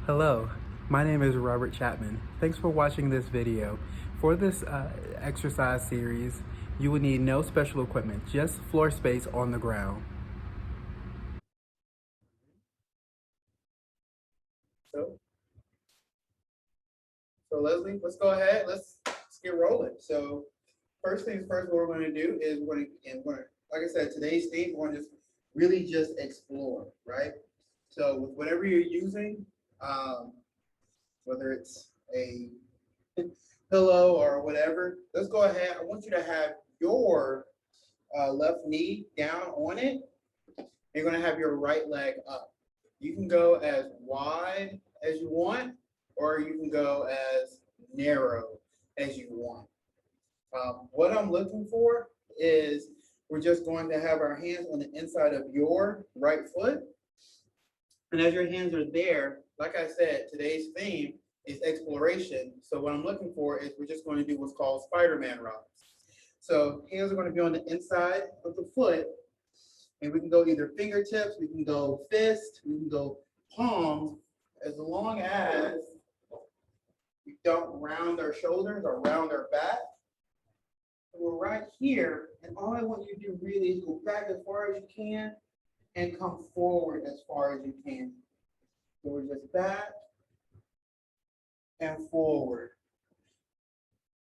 Hello, my name is Robert Chapman. Thanks for watching this video. For this exercise series, you will need no special equipment, just floor space on the ground. So, so Leslie, let's go ahead. Let's get rolling. So, first things first, what we're going to do is like I said, today's theme, we're going to just really just explore, right? So, with whatever you're using, um, whether it's a pillow or whatever, let's go ahead. I want you to have your left knee down on it. You're going to have your right leg up. You can go as wide as you want, or you can go as narrow as you want. What I'm looking for is we're just going to have our hands on the inside of your right foot. And as your hands are there, like I said, today's theme is exploration. So what I'm looking for is we're just going to do what's called Spider-Man rocks. So hands are going to be on the inside of the foot, and we can go either fingertips, we can go fist, we can go palms, as long as we don't round our shoulders or round our back. We're right here, and all I want you to do really is go back as far as you can and come forward as far as you can. So we're just back and forward.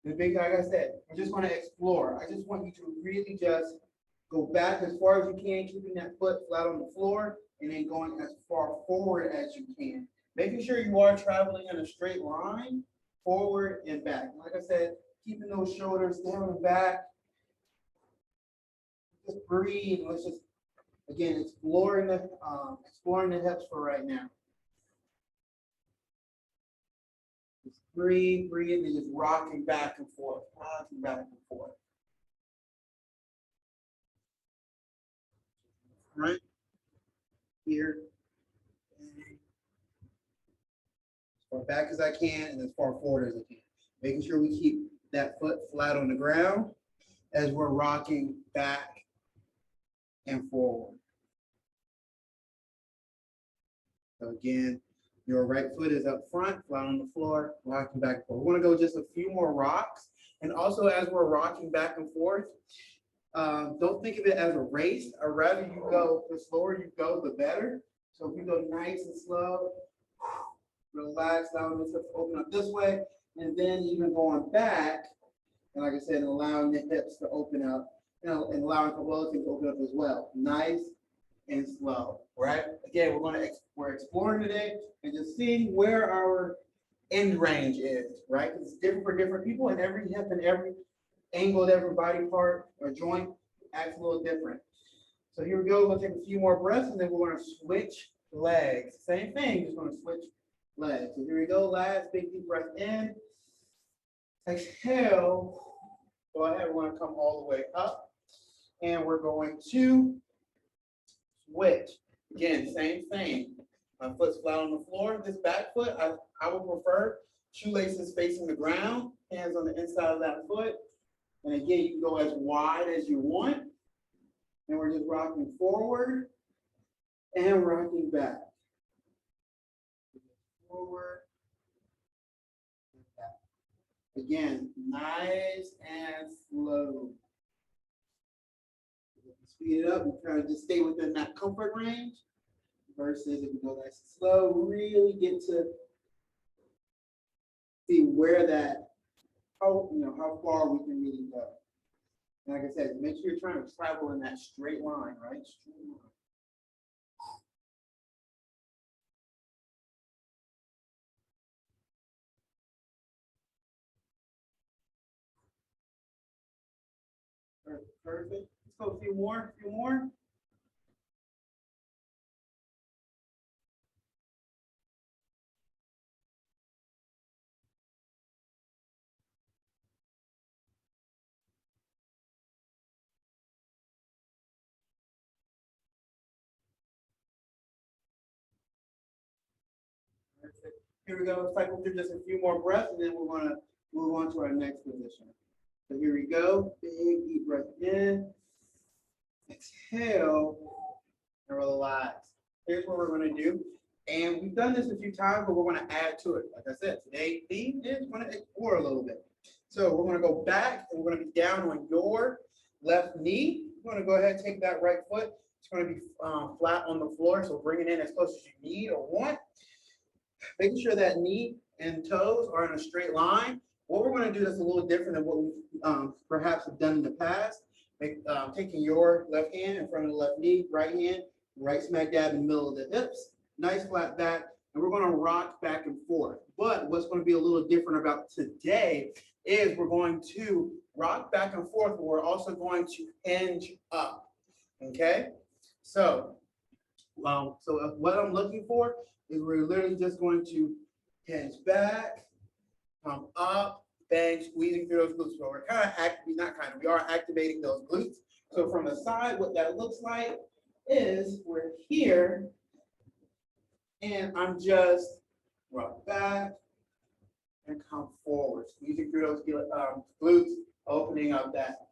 The big, like I said, we're just going to explore. I just want you to really just go back as far as you can, keeping that foot flat on the floor, and then going as far forward as you can. Making sure you are traveling in a straight line, forward and back. Like I said, keeping those shoulders down and back. Just breathe. Let's just, again, exploring the hips for right now. Just breathe, breathe, and just rocking back and forth, rocking back and forth. Right here, as far back as I can and as far forward as I can. Making sure we keep that foot flat on the ground as we're rocking back and forward. So again, your right foot is up front, flat on the floor, rocking back and forth. We want to go just a few more rocks. And also as we're rocking back and forth, don't think of it as a race. Or rather you go, the slower you go, the better. So if you go nice and slow, relax down this hip, open up this way, and then even going back, and like I said, allowing the hips to open up, and allowing the other things to open up as well. Nice and slow, right? Again, we're exploring today and just seeing where our end range is, right? Because it's different for different people, and every hip and every angle of every body part or joint acts a little different. So here we go. We'll take a few more breaths, and then we're going to switch legs. Same thing, just going to switch legs. So here we go. Last big deep breath in. Exhale. Go ahead. We're going to come all the way up, and we're going to switch. Again, same thing. My foot's flat on the floor. This back foot, I would prefer shoelaces facing the ground, hands on the inside of that foot. And again, you can go as wide as you want. And we're just rocking forward and rocking back. Forward and back. Again, nice and slow. Speed it up and kind of just stay within that comfort range. Versus if you go nice and slow, really get to see where that, how far we can really go. And like I said, make sure you're trying to travel in that straight line, right? Straight line. Perfect. Let's go a few more, a few more. Perfect. Here we go. Let's cycle through just a few more breaths, and then we're going to move on to our next position. So here we go. Big deep breath in. Exhale and relax. Here's what we're going to do. And we've done this a few times, but we're going to add to it. Like I said, today's theme is going to explore a little bit. So we're going to go back and we're going to be down on your left knee. We're going to go ahead and take that right foot. It's going to be flat on the floor. So bring it in as close as you need or want. Making sure that knee and toes are in a straight line. What we're going to do that's a little different than what we perhaps have done in the past. Taking your left hand in front of the left knee, right hand, right smack dab in the middle of the hips. Nice flat back, and we're going to rock back and forth. But what's going to be a little different about today is we're going to rock back and forth, but we're also going to hinge up. Okay? So what I'm looking for is we're literally just going to hinge back, come up, bang, squeezing through those glutes. So we're we are activating those glutes. So from the side, what that looks like is we're here, and I'm just rock back and come forward, squeezing through those glutes, opening up that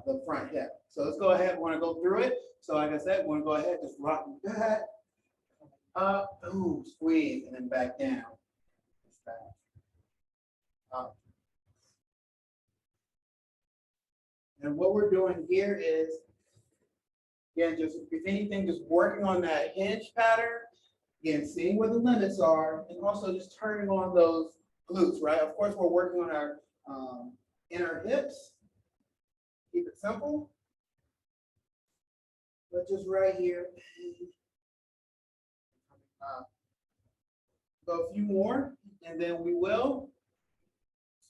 the front hip. So let's go ahead. We want to go through it. So like I said, we want to go ahead, just rock back, up, ooh, squeeze, and then back down. Back, up. And what we're doing here is, again, just if anything, just working on that hinge pattern. Again, seeing where the limits are, and also just turning on those glutes, right? Of course, we're working on our inner hips. Keep it simple. But just right here. Go a few more, and then we will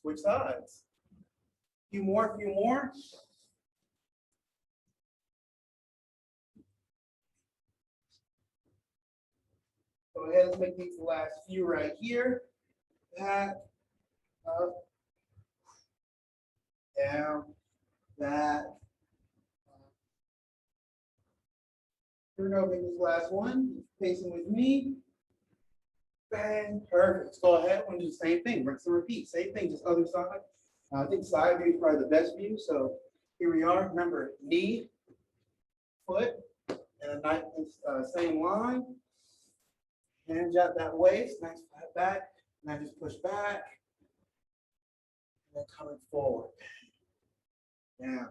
switch sides. A few more, a few more. Go ahead, let's make these the last few right here. Back, up, down, back. Here we go, make this last one. Pacing with me. Bang, perfect. Let's go ahead. We're gonna do the same thing. Rinse and repeat. Same thing, just other side. I think side view is probably the best view. So here we are. Remember, knee, foot, and a nice same line. Hinge out that waist, nice flat back, and I just push back, and then coming forward. Down,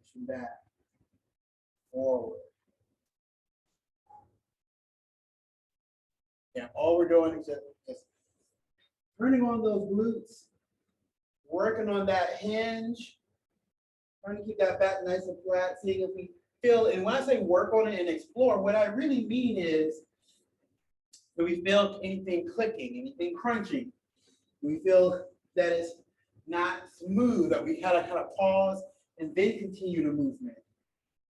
pushing back, forward. Yeah, all we're doing is just turning on those glutes, working on that hinge, trying to keep that back nice and flat, seeing if we feel, and when I say work on it and explore, what I really mean is, do we feel anything clicking, anything crunching? Do we feel that it's not smooth, that we gotta kind of pause and then continue the movement?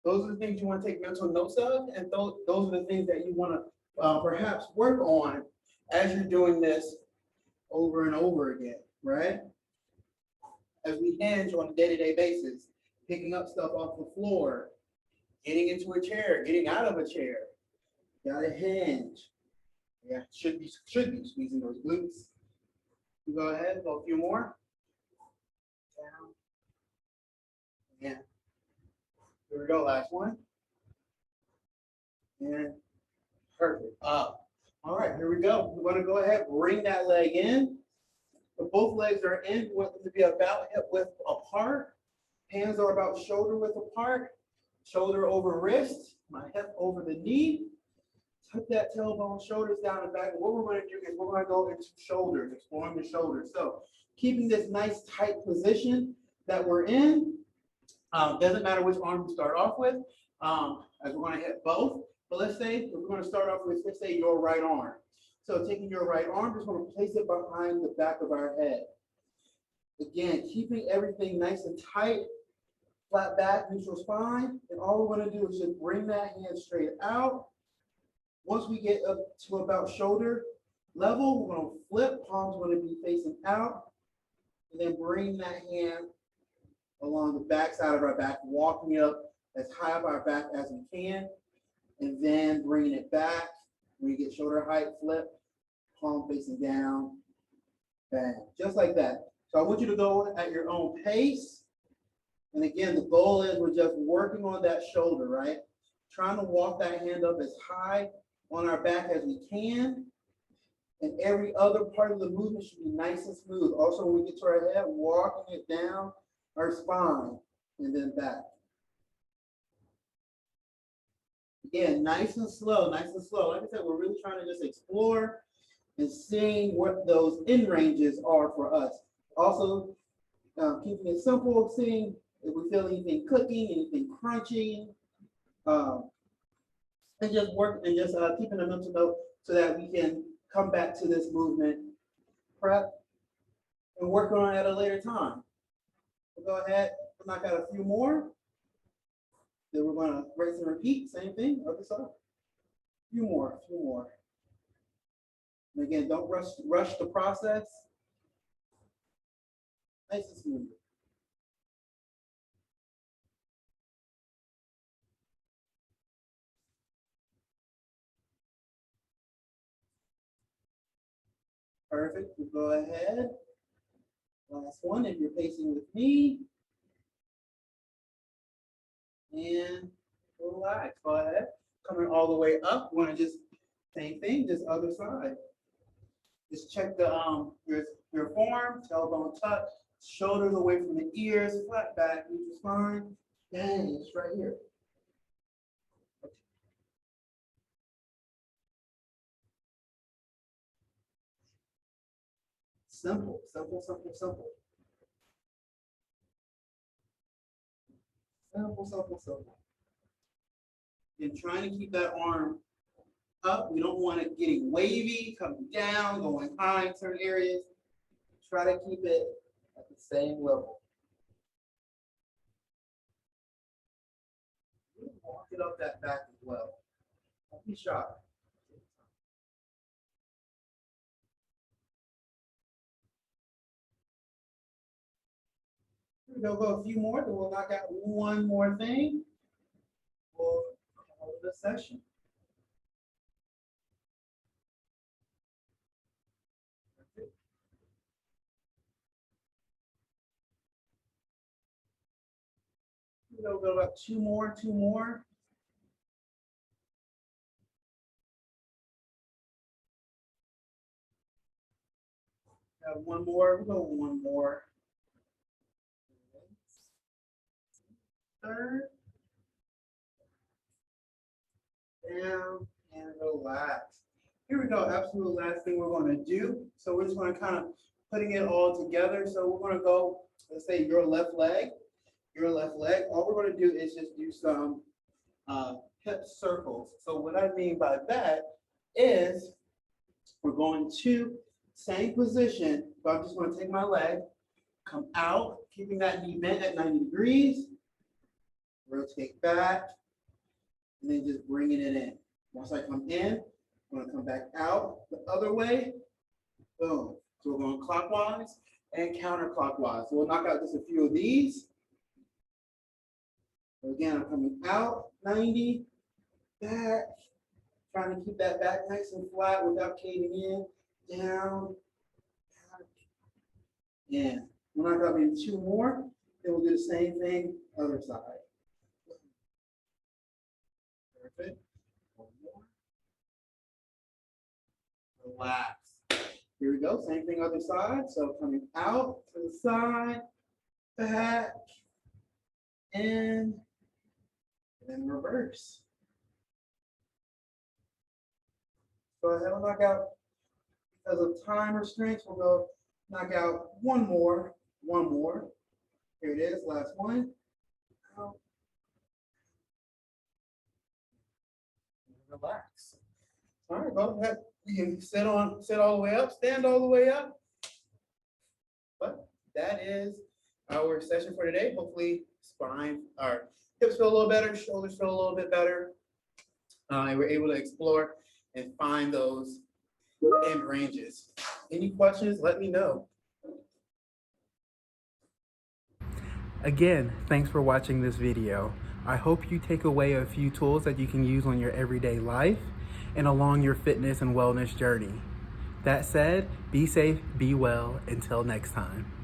Those are the things you want to take mental notes of, and those are the things that you want to perhaps work on as you're doing this over and over again, right? As we hinge on a day-to-day basis, picking up stuff off the floor, getting into a chair, getting out of a chair, gotta hinge. Yeah, should be squeezing those glutes. You go ahead, go a few more. Down. Yeah. Here we go, last one. And perfect. Up. All right, here we go. We're going to go ahead, bring that leg in. If both legs are in, we want them to be about hip width apart. Hands are about shoulder width apart. Shoulder over wrist, my hip over the knee. Tuck that tailbone, shoulders down and back. And what we're going to do is we're going to go into shoulders, exploring the shoulders. So keeping this nice tight position that we're in. Doesn't matter which arm we start off with, as we're going to hit both. But let's say we're going to start off with, let's say, your right arm. So taking your right arm, just going to place it behind the back of our head. Again, keeping everything nice and tight, flat back, neutral spine. And all we're going to do is just bring that hand straight out. Once we get up to about shoulder level, we're going to flip. Palms going to be facing out. And then bring that hand along the back side of our back, walking it up as high up our back as we can. And then bringing it back. When you get shoulder height, flip. Palm facing down. Bang. Just like that. So I want you to go at your own pace. And again, the goal is we're just working on that shoulder, right? Trying to walk that hand up as high on our back as we can. And every other part of the movement should be nice and smooth. Also, when we get to our head, walking it down our spine and then back. Again, nice and slow, nice and slow. Like I said, we're really trying to just explore and seeing what those end ranges are for us. Also, keeping it simple, seeing if we feel anything clicking, anything crunching, and just keeping a mental note so that we can come back to this movement prep and work on it at a later time. We'll go ahead and knock out a few more. Then we're going to rinse and repeat, same thing, other side. A few more. And again, don't rush the process. Nice and smooth. Perfect. We'll go ahead. Last one, if you're pacing with me. And relax. Go ahead. Coming all the way up. We want to just same thing, just other side. Just check the your form, tailbone tuck, shoulders away from the ears, flat back, neutral spine. Dang, it's right here. Simple, simple, simple, simple. Simple, simple, simple. And trying to keep that arm up. We don't want it getting wavy, coming down, going high in certain areas. Try to keep it at the same level. Walk it up that back as well. Don't be shy. We'll go a few more, then we'll knock out one more thing. We'll call it a session. We'll go about two more. Have one more, we'll go one more. Third. Down and relax. Here we go, absolute last thing we're going to do. So we're just going to kind of putting it all together. So we're going to go, let's say your left leg. All we're going to do is just do some hip circles. So what I mean by that is we're going to same position, but I'm just going to take my leg, come out, keeping that knee bent at 90 degrees, rotate back, and then just bringing it in. Once I come in, I'm going to come back out the other way. Boom. So we're going clockwise and counterclockwise. So we'll knock out just a few of these. So again, I'm coming out 90, back, trying to keep that back nice and flat without caving in, down, back, in. We're not going to do two more. Then we'll do the same thing, other side. Perfect. One more. Relax. Here we go. Same thing, other side. So coming out to the side, back, in, and then reverse. Go ahead and knock out. Because of time restraints, we'll go knock out one more. Here it is, last one. Out. Relax. All right, go ahead. You can sit all the way up, stand all the way up. But that is our session for today. Hopefully, spine, our hips feel a little better, shoulders feel a little bit better. And we're able to explore and find those end ranges. Any questions, let me know. Again, thanks for watching this video. I hope you take away a few tools that you can use on your everyday life and along your fitness and wellness journey. That said, be safe, be well, until next time.